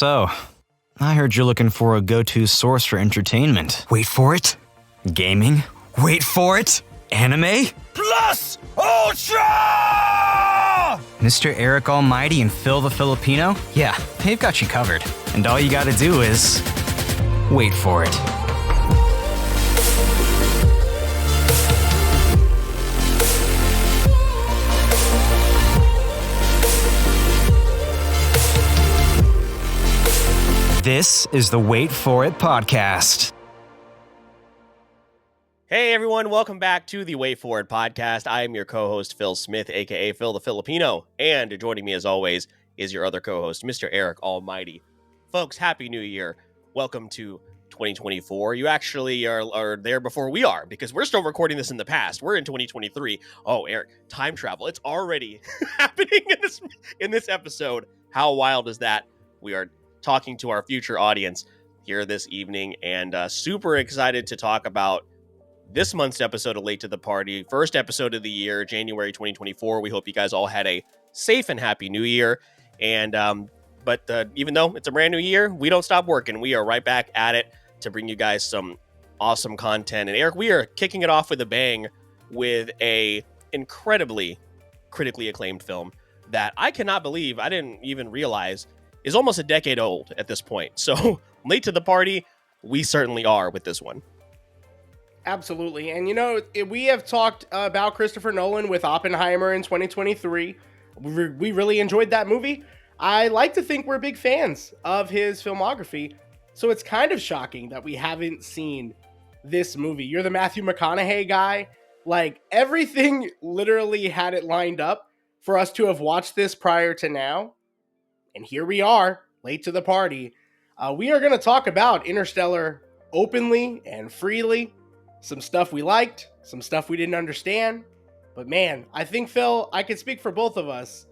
So, I heard you're looking for a go-to source for entertainment. Wait for it. Gaming? Wait for it. Anime? Plus Ultra! Mr. Eric Almighty and Phil the Filipino? Yeah, they've got you covered. And all you gotta do is... wait for it. This is the Wait For It podcast. Hey everyone, welcome back to the Wait For It podcast. I am your co-host, Phil Smith, aka Phil the Filipino, and joining me as always is your other co-host, Mr. Eric Almighty. Folks, Happy New Year. Welcome to 2024. You actually are there before we are, because we're still recording this in the past. We're in 2023. Oh, Eric, time travel. It's already happening in this episode. How wild is that? We are talking to our future audience here this evening, and super excited to talk about this month's episode of Late to the Party, first episode of the year, January 2024. We hope you guys all had a safe and happy new year. And but even though it's a brand new year, we don't stop working. We are right back at it to bring you guys some awesome content. And Eric, we are kicking it off with a bang with a incredibly critically acclaimed film that I cannot believe, I didn't even realize, is almost a decade old at this point. So late to the party, we certainly are with this one. Absolutely. And you know, we have talked about Christopher Nolan with Oppenheimer in 2023. We really enjoyed that movie. I like to think we're big fans of his filmography. So it's kind of shocking that we haven't seen this movie. You're the Matthew McConaughey guy. Like, everything literally had it lined up for us to have watched this prior to now. And here we are, late to the party. We are going to talk about Interstellar openly and freely. Some stuff we liked, some stuff we didn't understand. But man, I think, Phil, I can speak for both of us.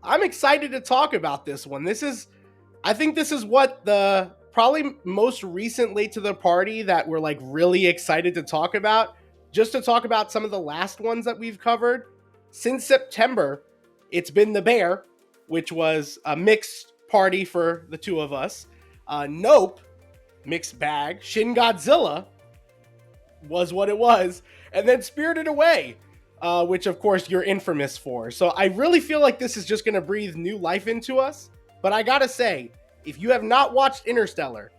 I'm excited to talk about this one. I think this is what the probably most recent Late to the Party that we're like really excited to talk about. Just to talk about some of the last ones that we've covered. Since September, it's been The Bear, which was a mixed party for the two of us. Nope, mixed bag. Shin Godzilla was what it was. And then Spirited Away, which of course you're infamous for. So I really feel like this is just going to breathe new life into us. But I gotta say, if you have not watched Interstellar,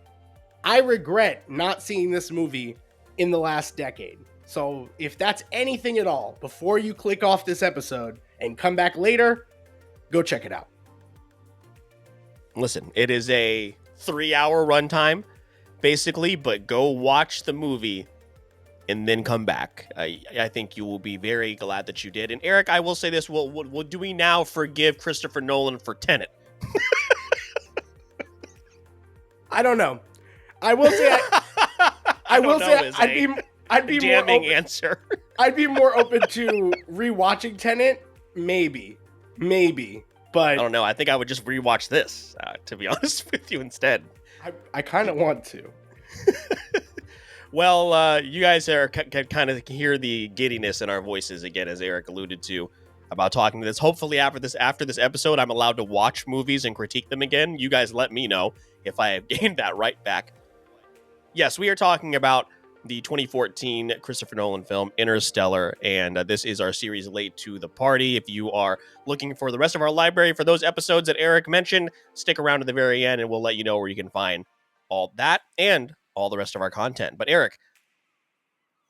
I regret not seeing this movie in the last decade. So if that's anything at all, before you click off this episode and come back later, go check it out. Listen, it is a 3-hour runtime, basically, but go watch the movie and then come back. I think you will be very glad that you did. And Eric, I will say this, do we now forgive Christopher Nolan for Tenet? I don't know. I will say I'd be damning more answer. I'd be more open to rewatching Tenet, maybe, but I don't know. I think I would just rewatch this, to be honest with you, instead. I kind of want to. Well, you guys can kind of hear the giddiness in our voices again, as Eric alluded to about talking to this. Hopefully, after this episode, I'm allowed to watch movies and critique them again. You guys let me know if I have gained that right back. Yes, we are talking about the 2014 Christopher Nolan film Interstellar, and this is our series Late to the Party. If you are looking for the rest of our library for those episodes that Eric mentioned, stick around to the very end and we'll let you know where you can find all that and all the rest of our content. But Eric,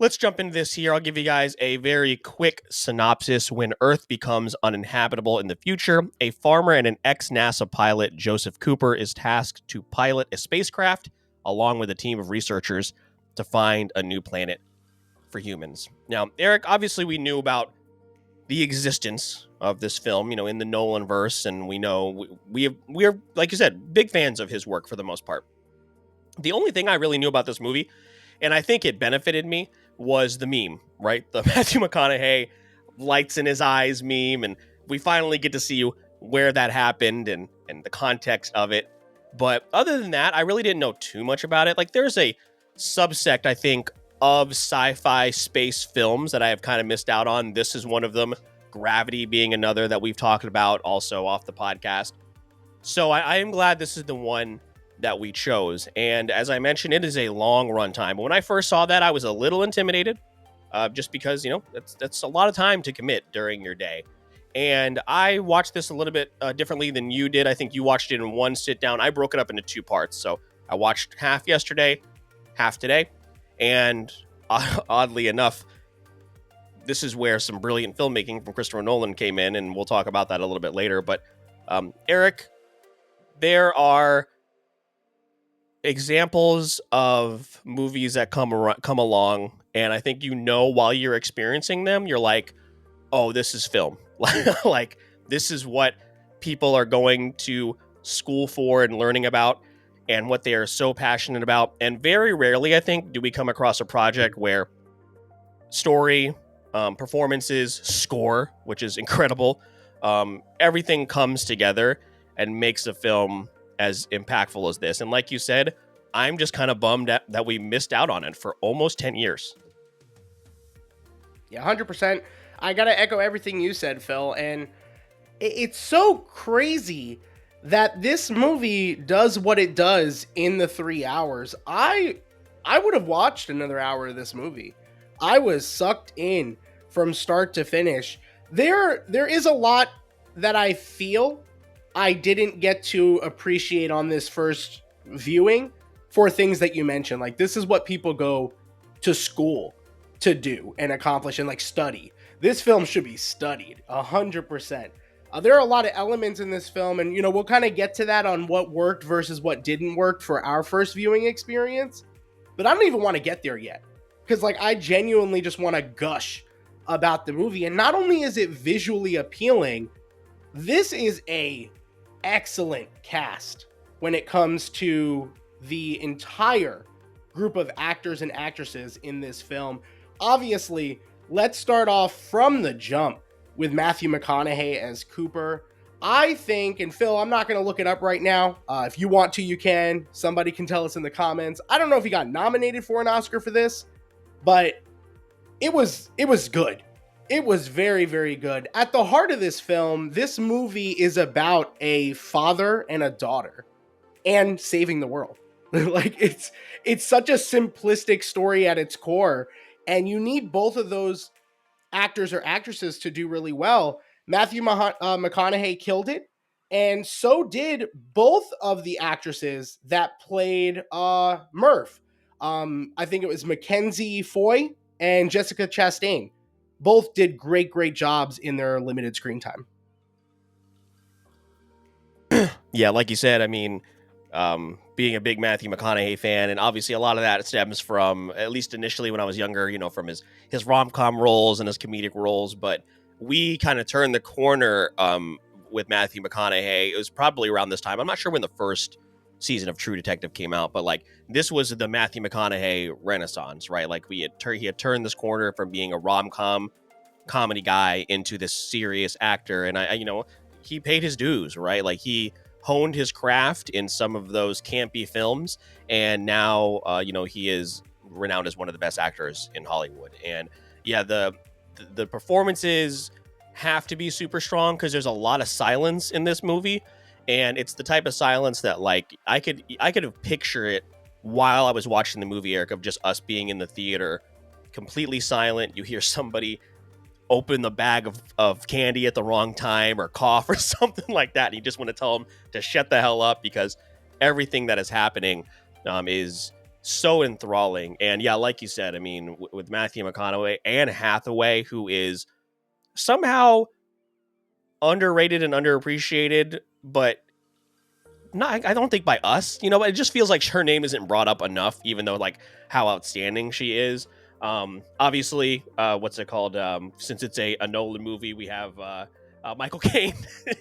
let's jump into this here. I'll give you guys a very quick synopsis. When Earth becomes uninhabitable in the future, a farmer and an ex-NASA pilot, Joseph Cooper, is tasked to pilot a spacecraft along with a team of researchers to find a new planet for humans. Now, Eric, obviously we knew about the existence of this film, you know, in the Nolan verse, and we know we are, like you said, big fans of his work for the most part. The only thing I really knew about this movie, and I think it benefited me, was the meme, right? The Matthew McConaughey lights in his eyes meme, and we finally get to see where that happened and the context of it. But other than that, I really didn't know too much about it. Like, there's a subsect, I think, of sci-fi space films that I have kind of missed out on. This is one of them. Gravity being another that we've talked about also off the podcast. So I am glad this is the one that we chose. And as I mentioned, it is a long run time. But when I first saw that, I was a little intimidated, just because, that's a lot of time to commit during your day. And I watched this a little bit differently than you did. I think you watched it in one sit down. I broke it up into 2 parts. So I watched half yesterday, half today. And oddly enough, this is where some brilliant filmmaking from Christopher Nolan came in, and we'll talk about that a little bit later. But Eric, there are examples of movies that come along, and I think while you're experiencing them, you're like, oh, this is film. Like, this is what people are going to school for and learning about, and what they are so passionate about. And very rarely, I think, do we come across a project where story, performances, score, which is incredible, everything comes together and makes a film as impactful as this. And like you said, I'm just kind of bummed that we missed out on it for almost 10 years. Yeah, 100%. I got to echo everything you said, Phil. And it's so crazy that this movie does what it does in the 3 hours. I would have watched another hour of this movie. I was sucked in from start to finish. There is a lot that I feel I didn't get to appreciate on this first viewing for things that you mentioned. Like, this is what people go to school to do and accomplish and study. This film should be studied 100%. There are a lot of elements in this film, and we'll kind of get to that on what worked versus what didn't work for our first viewing experience. But I don't even want to get there yet, because I genuinely just want to gush about the movie. And not only is it visually appealing, this is a excellent cast when it comes to the entire group of actors and actresses in this film. Obviously, let's start off from the jump with Matthew McConaughey as Cooper. I think, and Phil, I'm not going to look it up right now. If you want to, you can. Somebody can tell us in the comments. I don't know if he got nominated for an Oscar for this, but it was good. It was very, very good. At the heart of this film, this movie is about a father and a daughter and saving the world. It's such a simplistic story at its core, and you need both of those actors or actresses to do really well. Matthew McConaughey killed it, and so did both of the actresses that played Murph. I think it was Mackenzie Foy and Jessica Chastain. Both did great jobs in their limited screen time. Yeah, like you said, I mean, being a big Matthew McConaughey fan, and obviously a lot of that stems from, at least initially when I was younger, from his rom-com roles and his comedic roles. But we kind of turned the corner with Matthew McConaughey. It was probably around this time. I'm not sure when the first season of True Detective came out, but this was the Matthew McConaughey renaissance, right? He had turned this corner from being a rom-com comedy guy into this serious actor, and I he paid his dues, right? He honed his craft in some of those campy films, and now he is renowned as one of the best actors in Hollywood. And yeah, the performances have to be super strong because there's a lot of silence in this movie, and it's the type of silence that I could picture it while I was watching the movie, Eric, of just us being in the theater, completely silent. You hear somebody open the bag of candy at the wrong time or cough or something like that, and you just want to tell them to shut the hell up, because everything that is happening is so enthralling. And yeah, like you said, I mean, with Matthew McConaughey, Anne Hathaway, who is somehow underrated and underappreciated, but not, I don't think by us, it just feels like her name isn't brought up enough, even though how outstanding she is. Obviously, what's it called? Since it's a Nolan movie, we have Michael Caine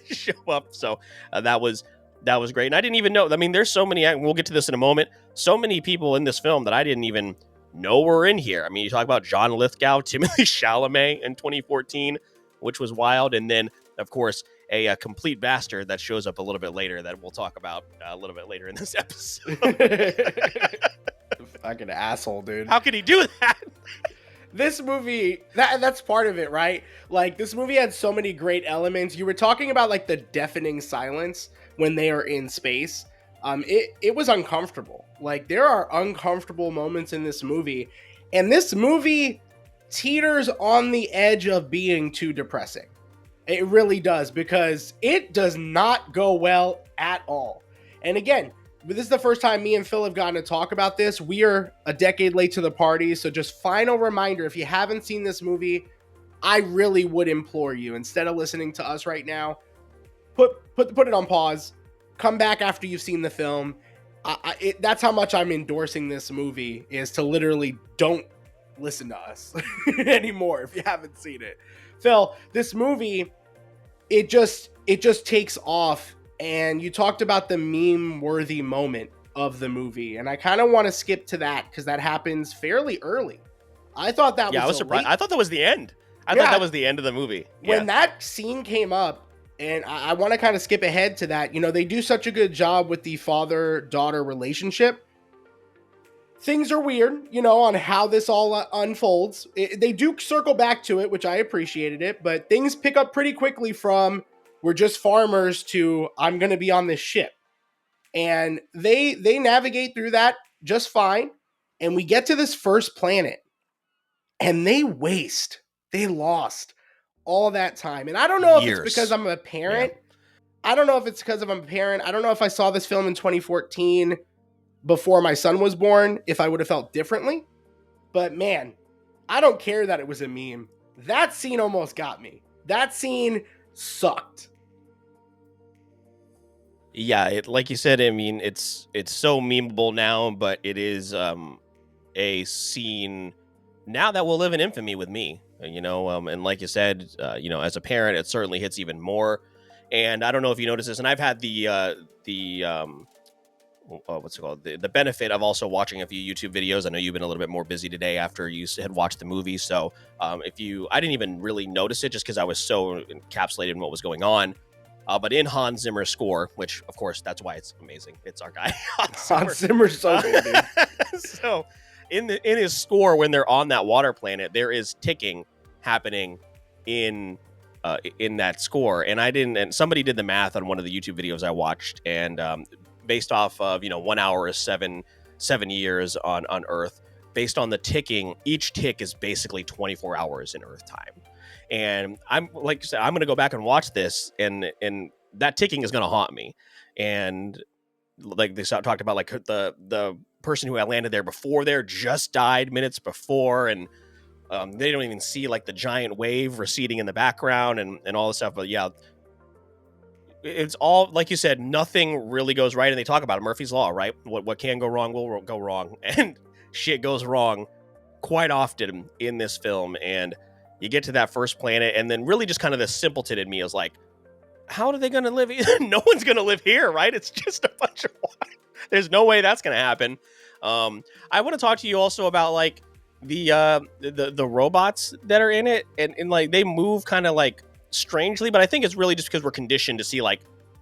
show up. So that was great. And I didn't even know. I mean, there's so many, we'll get to this in a moment, so many people in this film that I didn't even know were in here. I mean, you talk about John Lithgow, Timothée Chalamet in 2014, which was wild. And then, of course, a complete bastard that shows up a little bit later that we'll talk about a little bit later in this episode. Fucking asshole, dude. How could he do that? This movie, that's part of it, right? This movie had so many great elements. You were talking about the deafening silence when they are in space. It was uncomfortable. Like, there are uncomfortable moments in this movie, and this movie teeters on the edge of being too depressing. It really does, because it does not go well at all. And again, this is the first time me and Phil have gotten to talk about this. We are a decade late to the party, so just final reminder, if you haven't seen this movie, I really would implore you, instead of listening to us right now, put it on pause, come back after you've seen the film. That's how much I'm endorsing this movie, is to literally don't listen to us anymore if you haven't seen it. Phil, this movie, it just takes off, and you talked about the meme-worthy moment of the movie, and I kind of want to skip to that because that happens fairly early. I thought that I was surprised. I thought that was the end. I thought that was the end of the movie. When that scene came up, and I want to kind of skip ahead to that, they do such a good job with the father-daughter relationship. Things are weird, on how this all unfolds. They do circle back to it, which I appreciated it, but things pick up pretty quickly from we're just farmers to I'm going to be on this ship. And they navigate through that just fine. And we get to this first planet, and they lost all that time. And I don't know if it's because I'm a parent. Yeah. I don't know if it's because I'm a parent. I don't know if I saw this film in 2014 before my son was born, if I would have felt differently. But man, I don't care that it was a meme. That scene almost got me. That scene sucked. Yeah, like you said, I mean, it's so memeable now, but it is a scene now that will live in infamy with me, and like you said, as a parent, it certainly hits even more. And I don't know if you noticed this, and I've had what's it called? The benefit of also watching a few YouTube videos. I know you've been a little bit more busy today after you had watched the movie. So I didn't even really notice it just because I was so encapsulated in what was going on. But in Hans Zimmer's score, which of course, that's why it's amazing. It's our guy. Hans Zimmer's so good, dude. So in his score, when they're on that water planet, there is ticking happening in that score. And somebody did the math on one of the YouTube videos I watched, and based off of 1 hour is 7 years on Earth. Based on the ticking, each tick is basically 24 hours in Earth time. And I'm like you said, I'm gonna go back and watch this, and that ticking is gonna haunt me. And like they talked about, like the person who had landed there before there just died minutes before, and they don't even see like the giant wave receding in the background and all this stuff. But yeah, it's all, like you said, nothing really goes right. And they talk about it, Murphy's Law, right? What can go wrong will go wrong. And shit goes wrong quite often in this film. And you get to that first planet, and then really just kind of the simpleton in me is like, how are they going to live? No one's going to live here, right? It's just a bunch of water. There's no way that's going to happen. I want to talk to you also about like the robots that are in it, and like they move kind of like strangely, but I think it's really just because we're conditioned to see like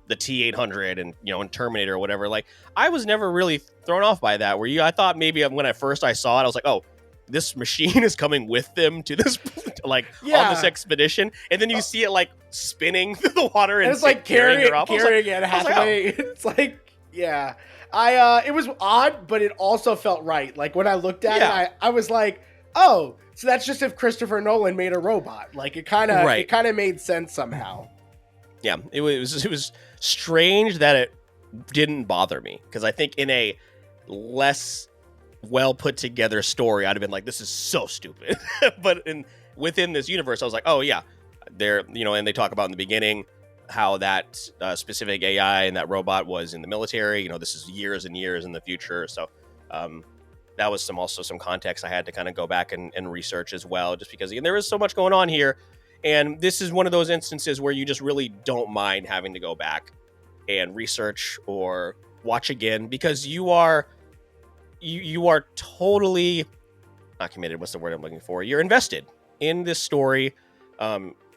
the T-800 and and Terminator or whatever. Like, I was never really thrown off by that. I thought maybe when I saw it, I was like, oh, this machine is coming with them to this on this expedition, and then you see it like spinning through the water and it's like carrying it halfway. It's like, yeah, it was odd, but it also felt right. Like when I looked at it, I was like, oh, so that's just if Christopher Nolan made a robot. Like it kind of made sense somehow. Yeah, it was strange that it didn't bother me, because I think in a less well put together story, I'd have been like, this is so stupid. But within this universe, I was like, oh yeah, they're and they talk about in the beginning how that specific AI and that robot was in the military. This is years and years in the future. So that was some context I had to kind of go back and research as well, just because there is so much going on here. And this is one of those instances where you just really don't mind having to go back and research or watch again, because you are totally not committed. What's the word I'm looking for? You're invested in this story,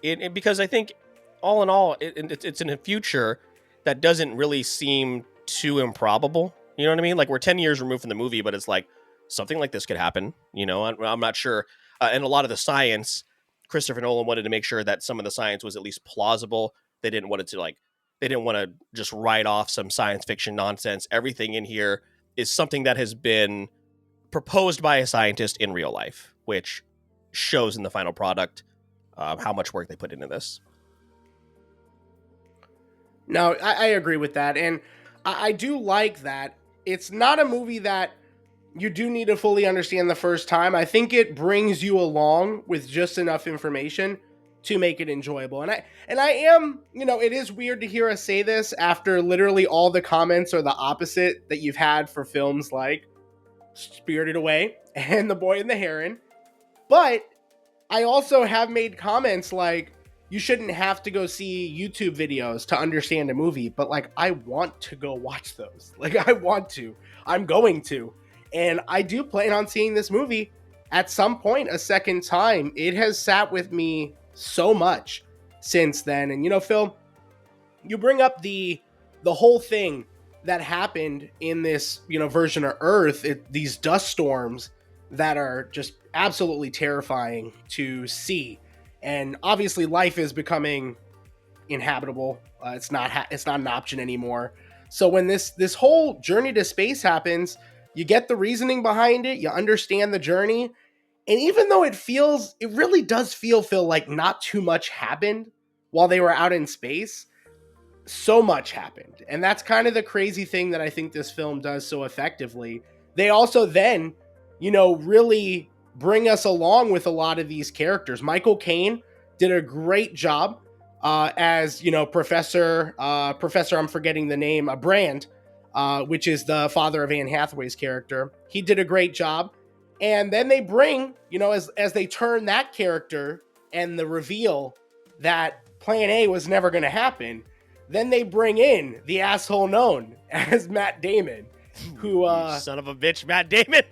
because I think all in all, it's in a future that doesn't really seem too improbable. You know what I mean? Like, we're 10 years removed from the movie, but it's like something like this could happen. I'm not sure. And a lot of the science, Christopher Nolan wanted to make sure that some of the science was at least plausible. They didn't want it to like They didn't want to just write off some science fiction nonsense. Everything in here is something that has been proposed by a scientist in real life, which shows in the final product how much work they put into this. No, I agree with that. And I do like that. It's not a movie that you do need to fully understand the first time. I think it brings you along with just enough information to make it enjoyable. And I am, it is weird to hear us say this after literally all the comments are the opposite that you've had for films like Spirited Away and The Boy and the Heron. But I also have made comments like, you shouldn't have to go see YouTube videos to understand a movie, but like, I want to go watch those. Like, I want to. I'm going to. And I do plan on seeing this movie at some point a second time. It has sat with me so much since then. And, Phil, you bring up the whole thing that happened in this, version of Earth, these dust storms that are just absolutely terrifying to see. And obviously life is becoming inhabitable. It's not an option anymore. So when this whole journey to space happens, you get the reasoning behind it, you understand the journey. And even though it really does feel, Phil, like not too much happened while they were out in space, so much happened. And that's kind of the crazy thing that I think this film does so effectively. They also then, really bring us along with a lot of these characters. Michael Caine did a great job as, Professor, I'm forgetting the name, Brand, which is the father of Anne Hathaway's character. He did a great job. And then they bring, as they turn that character and the reveal that plan A was never going to happen, then they bring in the asshole known as Matt Damon, who son of a bitch, Matt Damon.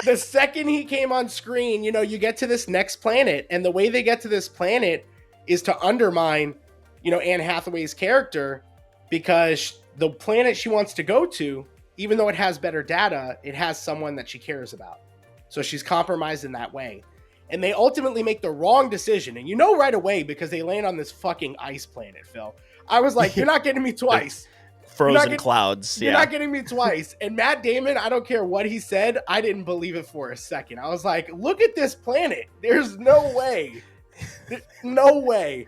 The second he came on screen, you get to this next planet, and the way they get to this planet is to undermine, Anne Hathaway's character, because the planet she wants to go to, even though it has better data, it has someone that she cares about. So she's compromised in that way. And they ultimately make the wrong decision. And right away, because they land on this fucking ice planet, Phil. I was like, you're not getting me twice. Frozen clouds. You're not getting me twice. And Matt Damon, I don't care what he said, I didn't believe it for a second. I was like, look at this planet. There's no way. No way.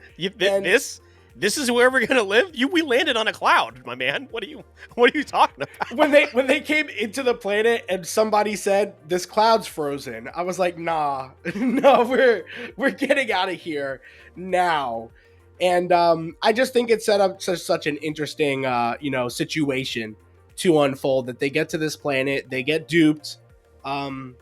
This is where we're gonna live. We landed on a cloud, my man. What are you talking about? When they came into the planet and somebody said this cloud's frozen, I was like, nah, no, we're getting out of here now. And I just think it set up such an interesting situation to unfold, that they get to this planet, they get duped, and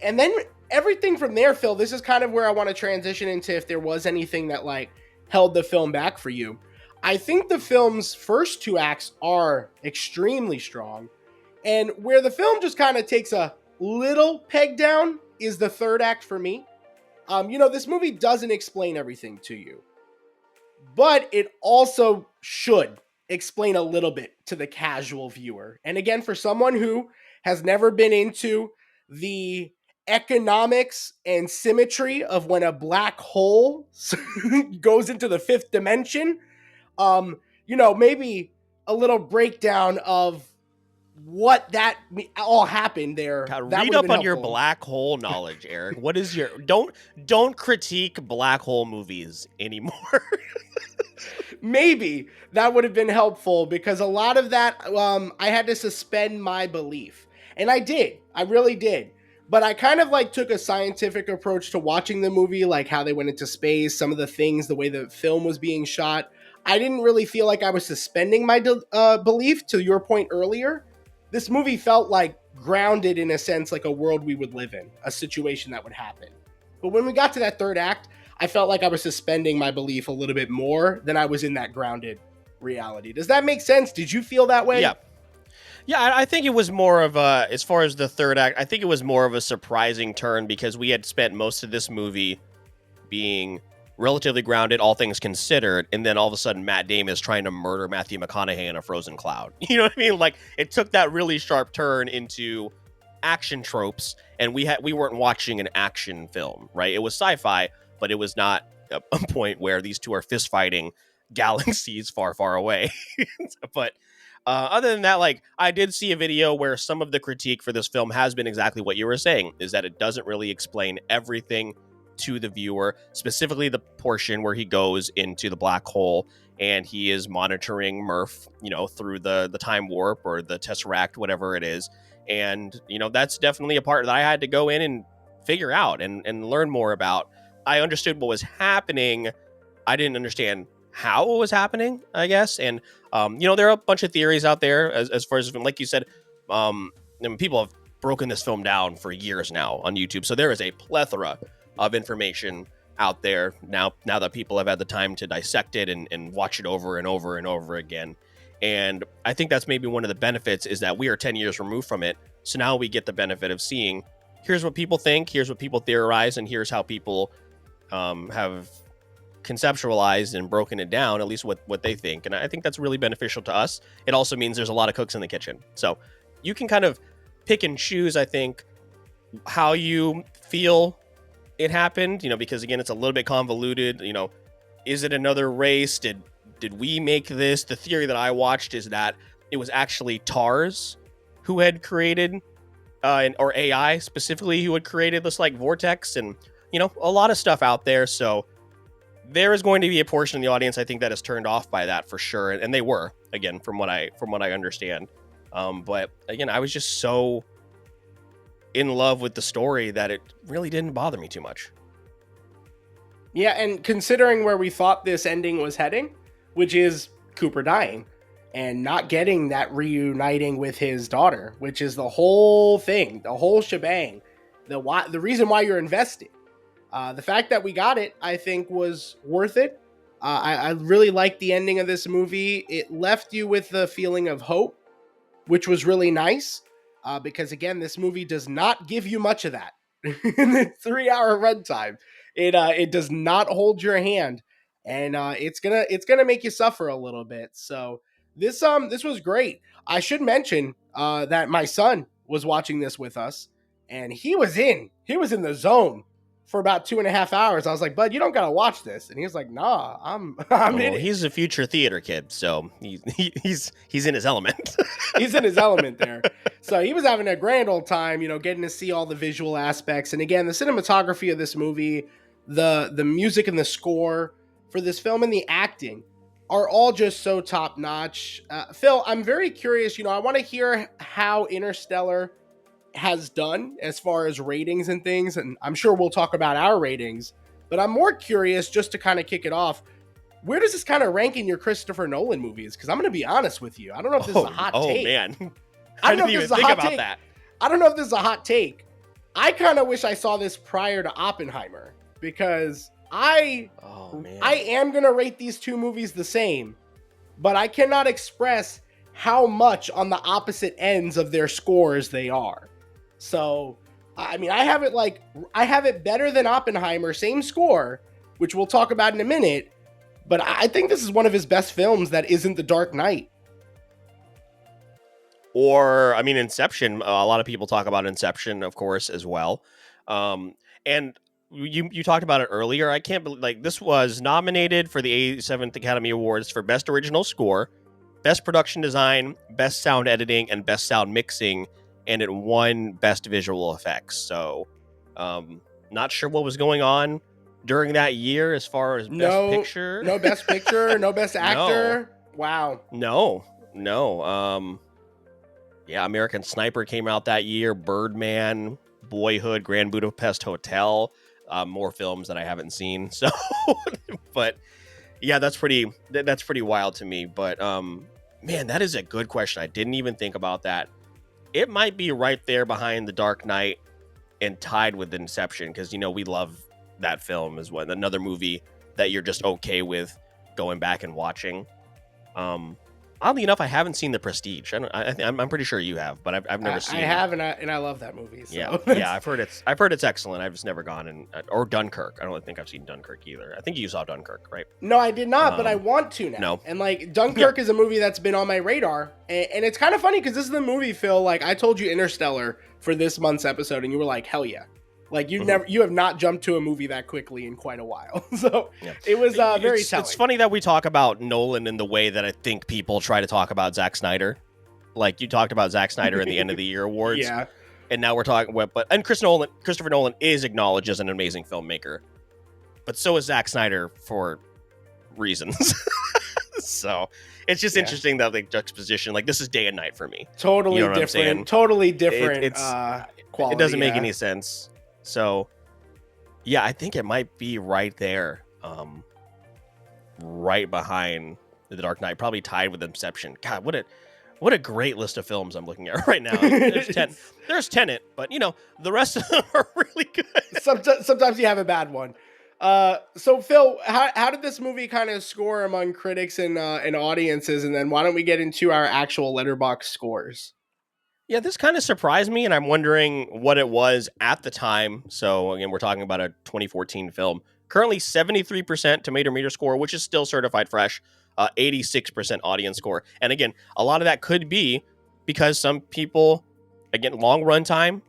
then everything from there, Phil. This is kind of where I want to transition into if there was anything that like held the film back for you. I think the film's first two acts are extremely strong, and where the film just kind of takes a little peg down is the third act for me. This movie doesn't explain everything to you, but it also should explain a little bit to the casual viewer. And again, for someone who has never been into the economics and symmetry of when a black hole goes into the fifth dimension, maybe a little breakdown of what that all happened there. God, that read up on your black hole knowledge, Eric. What is your don't critique black hole movies anymore. Maybe that would have been helpful, because a lot of that I had to suspend my belief, and I really did. But I kind of like took a scientific approach to watching the movie, like how they went into space, some of the things, the way the film was being shot. I didn't really feel like I was suspending my belief. To your point earlier, this movie felt like grounded in a sense, like a world we would live in, a situation that would happen. But when we got to that third act, I felt like I was suspending my belief a little bit more than I was in that grounded reality. Does that make sense? Did you feel that way? Yeah. Yeah, I think it was more of a, as far as the third act, I think it was more of a surprising turn, because we had spent most of this movie being relatively grounded, all things considered, and then all of a sudden Matt Damon is trying to murder Matthew McConaughey in a frozen cloud. You know what I mean? Like, it took that really sharp turn into action tropes, and we weren't watching an action film, right? It was sci-fi, but it was not a point where these two are fist fighting galaxies far, far away. But other than that, like, I did see a video where some of the critique for this film has been exactly what you were saying, is that it doesn't really explain everything to the viewer, specifically the portion where he goes into the black hole and he is monitoring Murph, through the time warp or the tesseract, whatever it is. And, that's definitely a part that I had to go in and figure out and learn more about. I understood what was happening. I didn't understand how it was happening, I guess. And, there are a bunch of theories out there as far as, like you said, people have broken this film down for years now on YouTube. So there is a plethora of information out there now that people have had the time to dissect it and watch it over and over and over again. And I think that's maybe one of the benefits, is that we are 10 years removed from it. So now we get the benefit of seeing, here's what people think, here's what people theorize, and here's how people have conceptualized and broken it down, at least what they think. And I think that's really beneficial to us. It also means there's a lot of cooks in the kitchen. So you can kind of pick and choose, I think, how you feel it happened, because again, it's a little bit convoluted. Is it another race? Did we make this? The theory that I watched is that it was actually TARS who had created, or AI specifically, who had created this like vortex, and a lot of stuff out there. So there is going to be a portion of the audience, I think, that is turned off by that for sure, and they were, again, from what I understand. But again, I was just so in love with the story that it really didn't bother me too much. Yeah, and considering where we thought this ending was heading, which is Cooper dying and not getting that reuniting with his daughter, which is the whole thing, the whole shebang, the reason why you're invested. The fact that we got it, I think, was worth it. I really liked the ending of this movie. It left you with the feeling of hope, which was really nice. Because again, this movie does not give you much of that in the 3-hour runtime. It does not hold your hand, and it's gonna make you suffer a little bit. So this was great. I should mention that my son was watching this with us, and he was in the zone for about 2.5 hours. I was like, "Bud, you don't gotta watch this," and he was like, "Nah, I'm in it." He's a future theater kid, so he's in his element. He's in his element there. So he was having a grand old time, getting to see all the visual aspects. And again, the cinematography of this movie, the music and the score for this film, and the acting are all just so top notch. Phil, I'm very curious. I want to hear how Interstellar has done as far as ratings and things, and I'm sure we'll talk about our ratings, but I'm more curious, just to kind of kick it off, where does this kind of rank in your Christopher Nolan movies? Because I'm going to be honest with you, I don't know if this is a hot take. Oh man, I don't know didn't if this even is a think hot about take. that. I don't know if this is a hot take. I kind of wish I saw this prior to Oppenheimer, because I am going to rate these two movies the same, but I cannot express how much on the opposite ends of their scores they are. So, I mean, I have it better than Oppenheimer, same score, which we'll talk about in a minute, but I think this is one of his best films that isn't The Dark Knight. Or, I mean, Inception. A lot of people talk about Inception, of course, as well. And you talked about it earlier. I can't believe, this was nominated for the 87th Academy Awards for Best Original Score, Best Production Design, Best Sound Editing, and Best Sound Mixing, and it won Best Visual Effects. So, not sure what was going on during that year as far as Best Picture. No Best Picture, no Best Actor. No. Wow. No. Yeah, American Sniper came out that year, Birdman, Boyhood, Grand Budapest Hotel, more films that I haven't seen. So, but yeah, that's pretty wild to me. But man, that is a good question. I didn't even think about that. It might be right there behind The Dark Knight and tied with Inception, because we love that film as well. Another movie that you're just okay with going back and watching. Oddly enough, I haven't seen The Prestige. I'm pretty sure you have, but I've never seen it. I have, and I love that movie. So. Yeah, I've heard it's excellent. I've just never gone or Dunkirk. I don't think I've seen Dunkirk either. I think you saw Dunkirk, right? No, I did not, but I want to now. No. And Dunkirk is a movie that's been on my radar, and it's kind of funny because this is the movie, Phil. I told you Interstellar for this month's episode, and you were like, hell yeah. Like you have not jumped to a movie that quickly in quite a while. So Yeah. it was very telling. It's funny that we talk about Nolan in the way that I think people try to talk about Zack Snyder. Like you talked about Zack Snyder in the end of the year awards. Yeah. And now we're talking about, and Christopher Nolan is acknowledged as an amazing filmmaker, but so is Zack Snyder for reasons. So it's just interesting that like juxtaposition, like this is day and night for me. Totally you know different. Totally different. Quality, it doesn't make any sense. So yeah, I think it might be right there, right behind The Dark Knight, probably tied with Inception. God, what a great list of films I'm looking at right now. There's Tenet, but the rest of them are really good. Sometimes you have a bad one. So Phil, how did this movie kind of score among critics and audiences? And then why don't we get into our actual Letterboxd scores? Yeah, this kind of surprised me, and I'm wondering what it was at the time. So again, we're talking about a 2014 film. Currently 73% tomato meter score, which is still certified fresh. 86% audience score. And again, a lot of that could be because some people, again, long run time,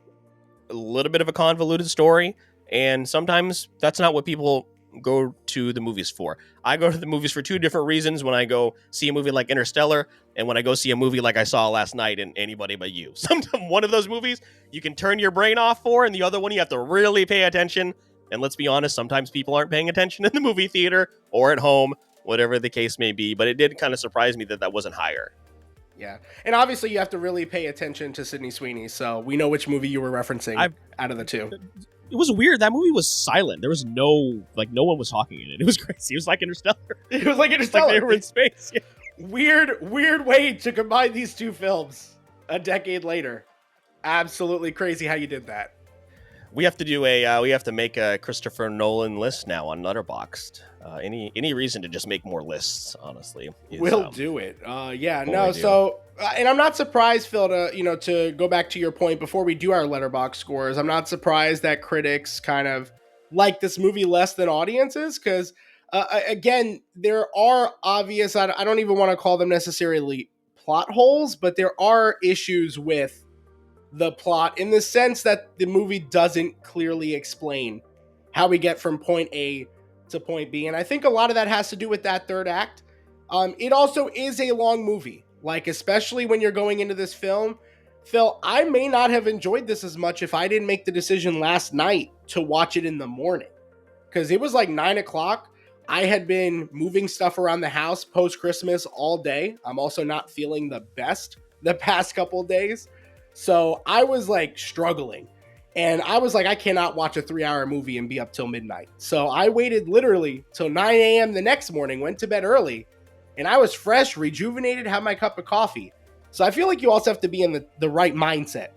a little bit of a convoluted story, and sometimes that's not what people go to the movies for. I go to the movies for two different reasons when I go see a movie like Interstellar and when I go see a movie like I saw last night in Anybody But You. Sometimes one of those movies you can turn your brain off for, and the other one you have to really pay attention. And let's be honest, sometimes people aren't paying attention in the movie theater or at home, whatever the case may be. But it did kind of surprise me that wasn't higher. Yeah. And obviously you have to really pay attention to Sydney Sweeney. So we know which movie you were referencing out of the two. It was weird. That movie was silent. There was no one was talking in it. It was crazy. It was like Interstellar. It was like Interstellar. Like they were in space. Yeah. Weird way to combine these two films a decade later. Absolutely crazy how you did that. We have to make a Christopher Nolan list now on Letterboxd. Any reason to just make more lists, honestly. We'll do it. So and I'm not surprised, Phil, to go back to your point before we do our Letterboxd scores. I'm not surprised that critics kind of like this movie less than audiences because, again, there are obvious, I don't even want to call them necessarily plot holes, but there are issues with the plot in the sense that the movie doesn't clearly explain how we get from point A to point B. And I think a lot of that has to do with that third act. It also is a long movie, like especially when you're going into this film. Phil, I may not have enjoyed this as much if I didn't make the decision last night to watch it in the morning, because it was like 9:00. I had been moving stuff around the house post-Christmas all day. I'm also not feeling the best the past couple of days. So I was like struggling, and I was like, I cannot watch a 3-hour movie and be up till midnight. So I waited literally till 9 a.m. the next morning, went to bed early, and I was fresh, rejuvenated, had my cup of coffee. So I feel like you also have to be in the right mindset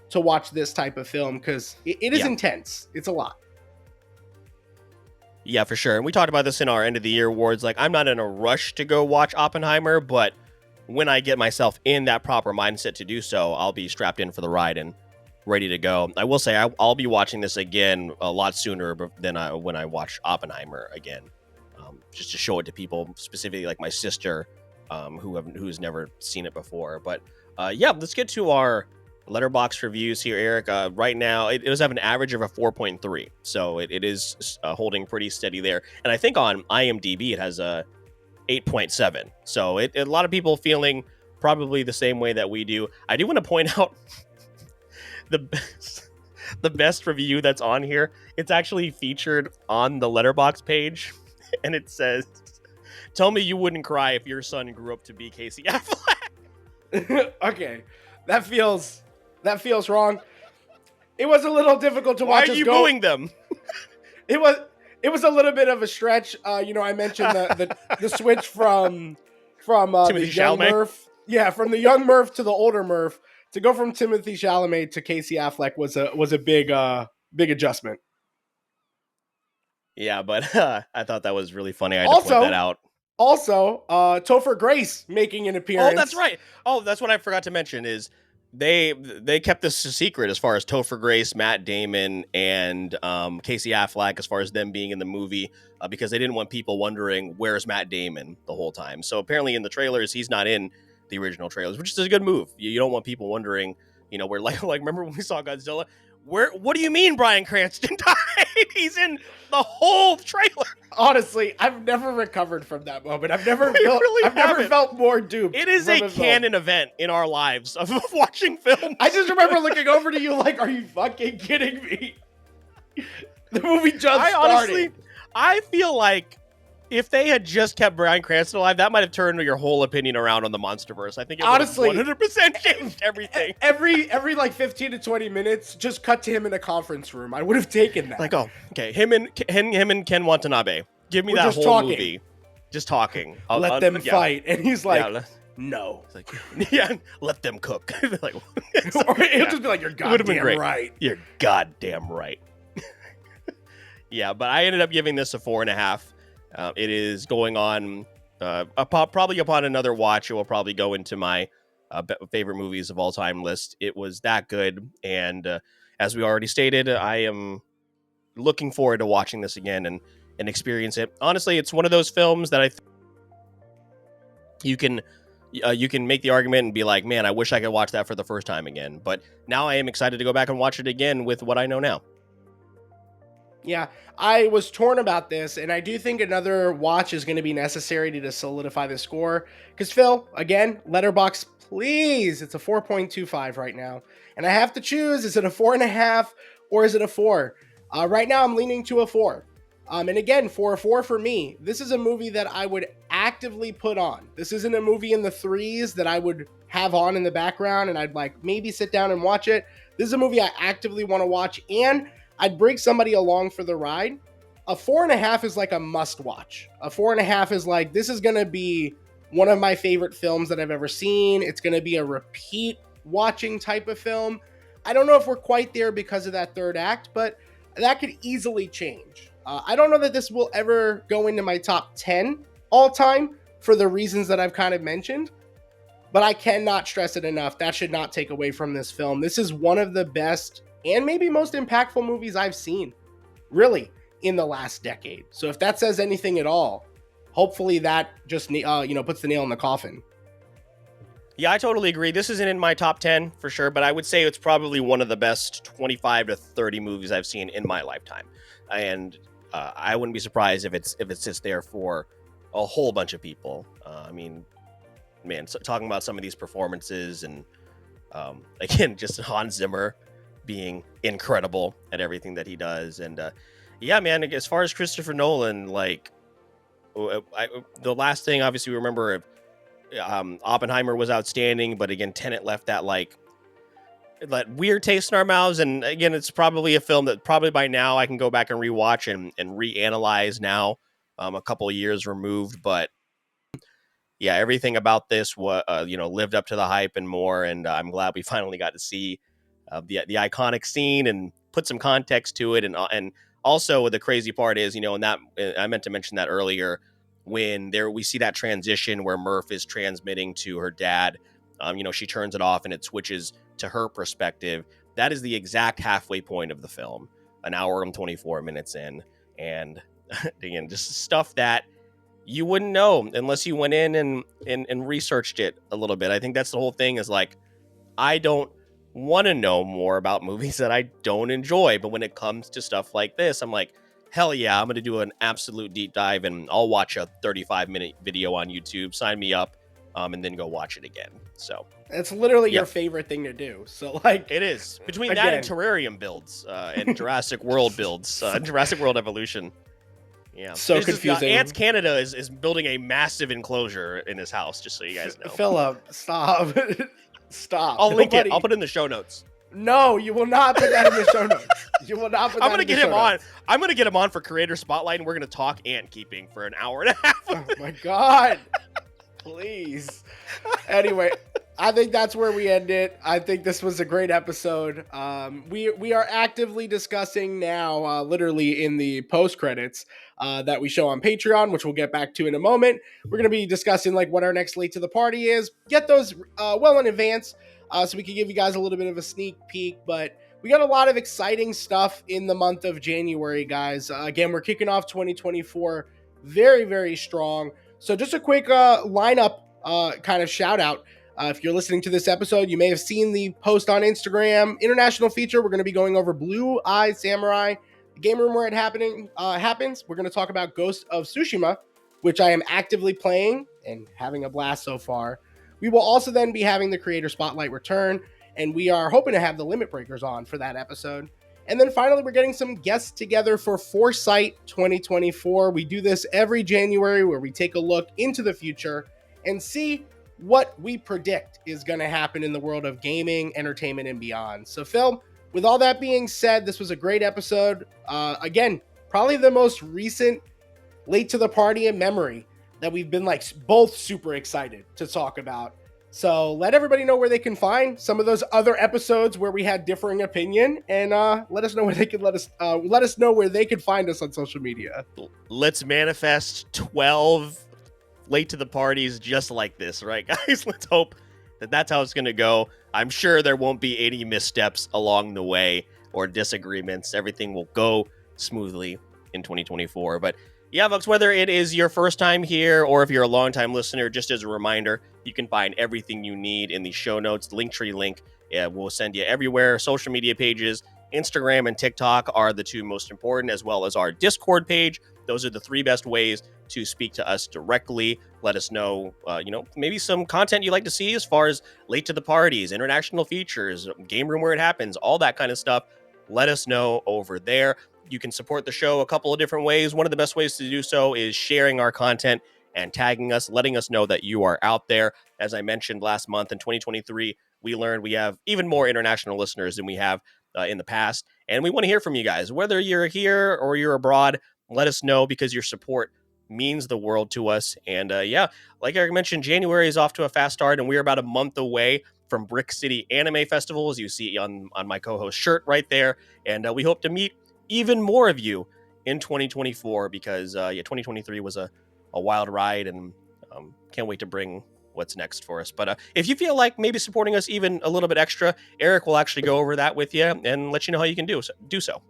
to watch this type of film because it is intense. It's a lot. Yeah, for sure. And we talked about this in our end of the year awards. Like, I'm not in a rush to go watch Oppenheimer, but when I get myself in that proper mindset to do so, I'll be strapped in for the ride and ready to go. I will say I'll be watching this again a lot sooner than when I watch Oppenheimer again, just to show it to people, specifically like my sister, who's never seen it before. But let's get to our Letterboxd reviews here, Eric. Right now, it does have an average of a 4.3, so it is holding pretty steady there. And I think on IMDb it has a 8.7. So a lot of people feeling probably the same way that we do. I do want to point out the best review that's on here. It's actually featured on the Letterboxd page, and it says, "Tell me you wouldn't cry if your son grew up to be Casey Affleck." Okay, that feels wrong. It was a little difficult to watch. Why are you booing them? It was a little bit of a stretch. I mentioned the switch from Timothy the young Chalamet. Murph. Yeah, from the young Murph to the older Murph. To go from Timothy Chalamet to Casey Affleck was a big adjustment. Yeah, but I thought that was really funny. I had to point that out. Also, Topher Grace making an appearance. Oh, that's right. Oh, that's what I forgot to mention is they kept this a secret as far as Topher Grace, Matt Damon, and Casey Affleck, as far as them being in the movie, because they didn't want people wondering where's Matt Damon the whole time. So apparently in the trailers, he's not in the original trailers, which is a good move. You don't want people wondering, where like remember when we saw Godzilla? What do you mean Bryan Cranston died? He's in the whole trailer. Honestly, I've never recovered from that moment. I've never felt more doomed. It is a canon event in our lives of watching films. I just remember looking over to you like, are you fucking kidding me? The movie just started. Honestly, I feel like if they had just kept Bryan Cranston alive, that might have turned your whole opinion around on the Monsterverse. I think it honestly 100% changed everything. Every like 15 to 20 minutes, just cut to him in a conference room. I would have taken that. Like, oh, okay, him and Ken Watanabe. Give me that whole movie. Just talking. Let them fight, and he's like, no. It's like, yeah, let them cook. Like, or he'll just be like, you're goddamn right. You're goddamn right. Yeah, but I ended up giving this a 4.5. It is going on, probably upon another watch, it will probably go into my favorite movies of all time list. It was that good, and as we already stated, I am looking forward to watching this again and experience it. Honestly, it's one of those films that you can make the argument and be like, man, I wish I could watch that for the first time again. But now I am excited to go back and watch it again with what I know now. Yeah, I was torn about this, and I do think another watch is going to be necessary to solidify the score. Because, Phil, again, Letterboxd, please, it's a 4.25 right now. And I have to choose, is it a 4.5 or is it a 4? Right now, I'm leaning to a 4. And again, for a 4 for me, this is a movie that I would actively put on. This isn't a movie in the 3s that I would have on in the background and I'd like maybe sit down and watch it. This is a movie I actively want to watch, and I'd bring somebody along for the ride. A 4.5 is like a must watch. A 4.5 is like, this is going to be one of my favorite films that I've ever seen. It's going to be a repeat watching type of film. I don't know if we're quite there because of that third act, but that could easily change. I don't know that this will ever go into my top 10 all time for the reasons that I've kind of mentioned, but I cannot stress it enough. That should not take away from this film. This is one of the best and maybe most impactful movies I've seen, really, in the last decade. So if that says anything at all, hopefully that just puts the nail in the coffin. Yeah, I totally agree. This isn't in my top 10 for sure, but I would say it's probably one of the best 25 to 30 movies I've seen in my lifetime. And I wouldn't be surprised if it sits there for a whole bunch of people. I mean, man, so talking about some of these performances and again, just Hans Zimmer being incredible at everything that he does. And yeah, man, as far as Christopher Nolan, like the last thing obviously we remember, Oppenheimer was outstanding, but again, Tenet left that weird taste in our mouths. And again, it's probably a film that probably by now I can go back and rewatch and reanalyze now, a couple of years removed. But yeah, everything about this lived up to the hype and more. And I'm glad we finally got to see the iconic scene and put some context to it. And also the crazy part is, and that I meant to mention that earlier, when we see that transition where Murph is transmitting to her dad, she turns it off and it switches to her perspective. That is the exact halfway point of the film, an hour and 24 minutes in. And again, just stuff that you wouldn't know unless you went in and researched it a little bit. I think that's the whole thing, is like, I don't want to know more about movies that I don't enjoy. But when it comes to stuff like this, I'm like, hell yeah, I'm going to do an absolute deep dive and I'll watch a 35-minute video on YouTube, sign me up, and then go watch it again. So it's literally your favorite thing to do. So like, it is between that and terrarium builds and Jurassic World builds, Jurassic World Evolution. Yeah, so confusing. Ants Canada is building a massive enclosure in his house, just so you guys know. Philip, stop. Stop. I'll link it. I'll put it in the show notes. No, you will not put that in the show notes. You will not put that I'm going to get him on. I'm going to get him on for Creator Spotlight, and we're going to talk ant keeping for an hour and a half. Oh my God. Please. Anyway, I think that's where we end it. I think this was a great episode. We are actively discussing now, literally in the post credits that we show on Patreon, which we'll get back to in a moment. We're going to be discussing like what our next late to the party is. Get those well in advance so we can give you guys a little bit of a sneak peek. But we got a lot of exciting stuff in the month of January, guys. Again, we're kicking off 2024 very, very strong. So just a quick lineup kind of shout out. If you're listening to this episode, you may have seen the post on Instagram. International feature, we're going to be going over Blue Eye Samurai, the game room where it happens. We're going to talk about Ghost of Tsushima, which I am actively playing and having a blast so far. We will also then be having the Creator Spotlight return, and we are hoping to have the Limit Breakers on for that episode. And then finally, we're getting some guests together for Foresight 2024. We do this every January where we take a look into the future and see what we predict is going to happen in the world of gaming, entertainment, and beyond. So, Phil, with all that being said, this was a great episode. Again, probably the most recent late to the party in memory that we've been both super excited to talk about. So let everybody know where they can find some of those other episodes where we had differing opinion, and let us know where they can let us know where they can find us on social media. Let's manifest 12 late to the parties just like this, right, guys? Let's hope that that's how it's going to go. I'm sure there won't be any missteps along the way or disagreements. Everything will go smoothly in 2024. But yeah, folks, whether it is your first time here or if you're a longtime listener, just as a reminder, you can find everything you need in the show notes. The Linktree link will send you everywhere. Social media pages, Instagram and TikTok are the two most important, as well as our Discord page. Those are the three best ways to speak to us directly. Let us know, maybe some content you'd like to see as far as late to the parties, international features, game room where it happens, all that kind of stuff. Let us know over there. You can support the show a couple of different ways. One of the best ways to do so is sharing our content and tagging us, letting us know that you are out there. As I mentioned last month in 2023, we learned we have even more international listeners than we have in the past. And we want to hear from you guys. Whether you're here or you're abroad, let us know, because your support means the world to us. And like Eric mentioned, January is off to a fast start, and we're about a month away from Brick City Anime Festival, as you see on my co-host shirt right there. And we hope to meet even more of you in 2024, because 2023 was a wild ride, and can't wait to bring what's next for us. But if you feel like maybe supporting us even a little bit extra, Eric will actually go over that with you and let you know how you can do so.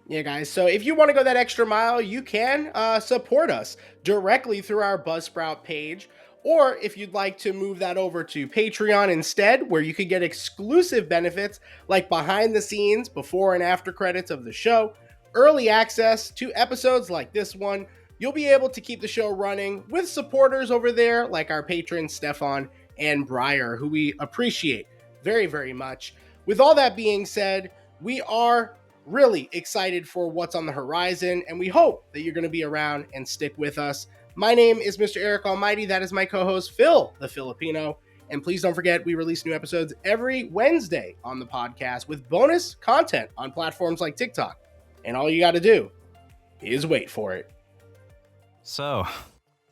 Yeah, guys. So if you want to go that extra mile, you can support us directly through our Buzzsprout page. Or if you'd like to move that over to Patreon instead, where you can get exclusive benefits like behind the scenes, before and after credits of the show, early access to episodes like this one. You'll be able to keep the show running with supporters over there like our patrons Stefan and Breyer, who we appreciate very, very much. With all that being said, we are really excited for what's on the horizon, and we hope that you're going to be around and stick with us. My name is Mr. Eric Almighty. That is my co-host, Phil the Filipino. And please don't forget, we release new episodes every Wednesday on the podcast with bonus content on platforms like TikTok. And all you got to do is wait for it. So,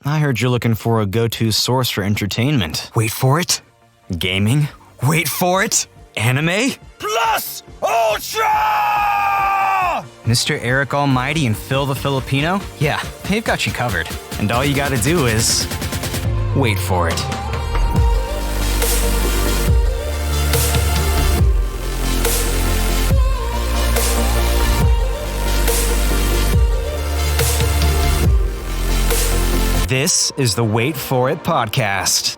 I heard you're looking for a go-to source for entertainment. Wait for it. Gaming? Wait for it. Anime? Plus Ultra! Mr. Eric Almighty and Phil the Filipino? Yeah, they've got you covered. And all you gotta do is wait for it. This is the Wait For It podcast.